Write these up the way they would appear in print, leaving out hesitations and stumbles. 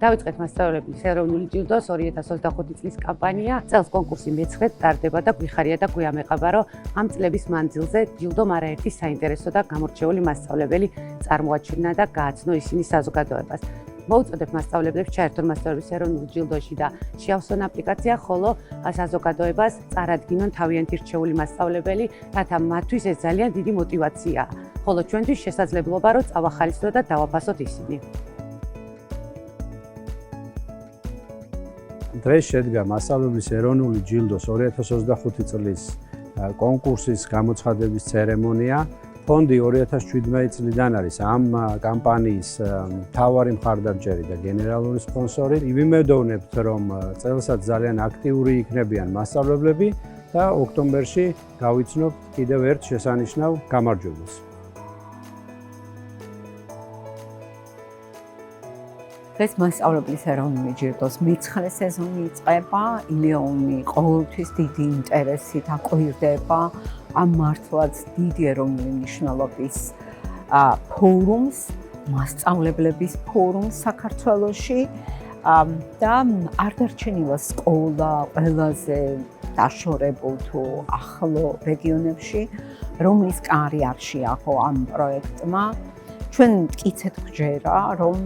დავიწყეთ მასწავლებლის ეროვნული ჯილდოს 2025 წლის კამპანია. წელს კონკურსი მე-9-ად ტარდება და გვიხარია და გვიამეყება, რომ ამ წლების მანძილზე ჯილდომ არაერთი საინტერესო და გამორჩეული მასწავლებელი წარმოაჩინა და გააცნო ისინი საზოგადოებას. მოუწოდებ მასწავლებლებს ჩაერთონ მასწავლებლის ეროვნულ ჯილდოში და შეავსონ აპლიკაცია, ხოლო საზოგადოებას წარადგინონ თავიანთი რჩეული მასწავლებელი, რათა მათთვის ეს ძალიან დიდი мотивაციაა. ხოლო ჩვენთვის შესაძლებლობა, რომ წავახალისოთ და დავაფასოთ ისინი. დღეს შედგა მასწავლებლის ეროვნული ჯილდოს 2025 წლის კონკურსის გამოცხადების ცერემონია. ფონდი 2017 წლიდან არის ამ კამპანიის მთავარი მხარდამჭერი და გენერალური სპონსორი. ვიმედოვნებთ, რომ წელსაც ძალიან აქტიური იქნებიან მასწავლებლები და ოქტომბერში გავიცნობთ კიდევ ერთ შესანიშნავ გამარჯვებას. დღეს მასწავლებლის ეროვნული ჯილდოს მე-9 სეზონი იწყება. ილეონი ყოველთვის დიდი ინტერესით აკვირდება ამ მართლაც დიდი ეროვნული მნიშვნელობის ფორუმს, მასწავლებლების ფორუმს საქართველოში და არ დარჩენილა სკოლა ყველაზე დაშორებულ თუ ახლო რეგიონებში, რომლის კარი არ შეახო ამ პროექტმა. ჩვენ მტკიცეთ გვჯერა, რომ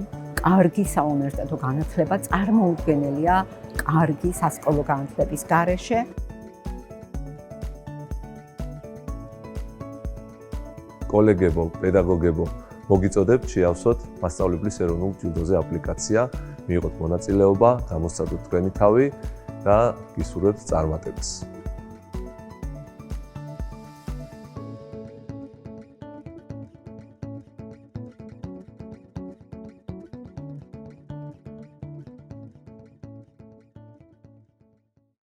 კარგი საუნივერსიტეტო განათლება წარმოუდგენელია კარგი სასკოლო განათლების გარეშე. კოლეგებო, პედაგოგებო, მოგიწოდებთ შეავსოთ მასწავლებლის ეროვნულ ჯილდოზე აპლიკაცია, მიიღოთ მონაწილეობა, გამოსცადოთ თქვენი თავი და გისურვებთ წარმატებას.